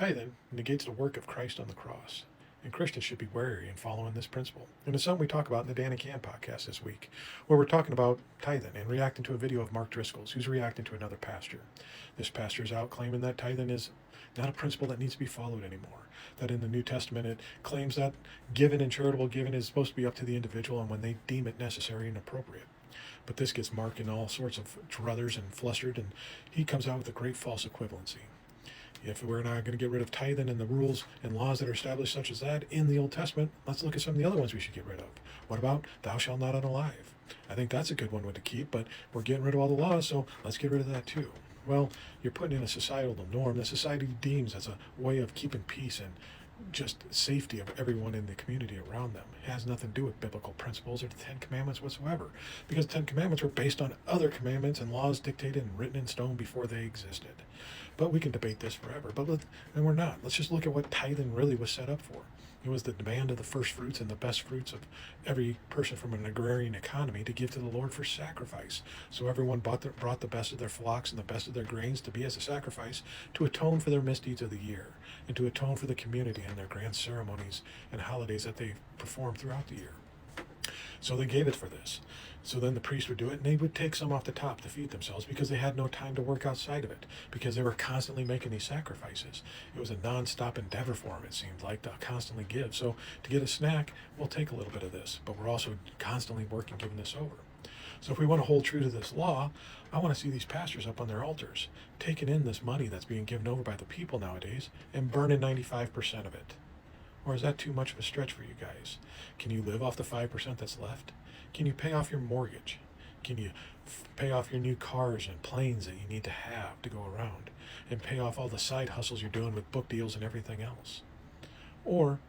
Tithing negates the work of Christ on the cross, and Christians should be wary in following this principle. And it's something we talk about in the Danny Can podcast this week, where we're talking about tithing and reacting to a video of Mark Driscoll's, who's reacting to another pastor. This pastor is out claiming that tithing is not a principle that needs to be followed anymore. That in the New Testament it claims that giving and charitable giving is supposed to be up to the individual and when they deem it necessary and appropriate. But this gets Mark in all sorts of druthers and flustered, and he comes out with a great false equivalency. If we're not going to get rid of tithing and the rules and laws that are established such as that in the Old Testament, let's look at some of the other ones we should get rid of. What about thou shalt not unalive? I think that's a good one to keep, but we're getting rid of all the laws, so let's get rid of that too. Well, you're putting in a societal norm that society deems as a way of keeping peace and just safety of everyone in the community around them. It has nothing to do with biblical principles or the Ten Commandments whatsoever, because the Ten Commandments were based on other commandments and laws dictated and written in stone before they existed. But we can debate this forever, and we're not. Let's just look at what tithing really was set up for. It was the demand of the first fruits and the best fruits of every person from an agrarian economy to give to the Lord for sacrifice. So everyone brought the best of their flocks and the best of their grains to be as a sacrifice to atone for their misdeeds of the year and to atone for the community and their grand ceremonies and holidays that they performed throughout the year. So they gave it for this. So then the priest would do it, and they would take some off the top to feed themselves because they had no time to work outside of it, because they were constantly making these sacrifices. It was a non-stop endeavor for them, it seemed like, to constantly give. So to get a snack, we'll take a little bit of this, but we're also constantly working, giving this over. So if we want to hold true to this law, I want to see these pastors up on their altars, taking in this money that's being given over by the people nowadays and burning 95% of it. Or is that too much of a stretch for you guys? Can you live off the 5% that's left? Can you pay off your mortgage? Can you pay off your new cars and planes that you need to have to go around? And pay off all the side hustles you're doing with book deals and everything else? Or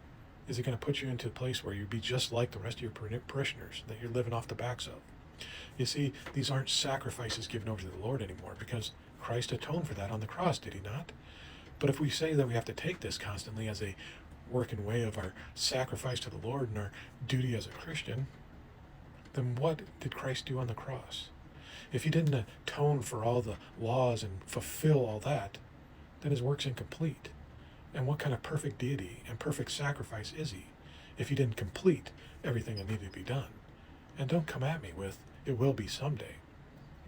is it going to put you into a place where you'd be just like the rest of your parishioners that you're living off the backs of? You see, these aren't sacrifices given over to the Lord anymore, because Christ atoned for that on the cross, did he not? But if we say that we have to take this constantly as a working way of our sacrifice to the Lord and our duty as a Christian, then what did Christ do on the cross? If he didn't atone for all the laws and fulfill all that, then his work's incomplete. And what kind of perfect deity and perfect sacrifice is he if he didn't complete everything that needed to be done? And don't come at me with, it will be someday.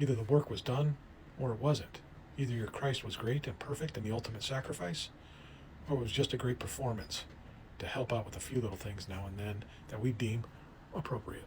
Either the work was done or it wasn't. Either your Christ was great and perfect in the ultimate sacrifice, or it was just a great performance to help out with a few little things now and then that we deem appropriate.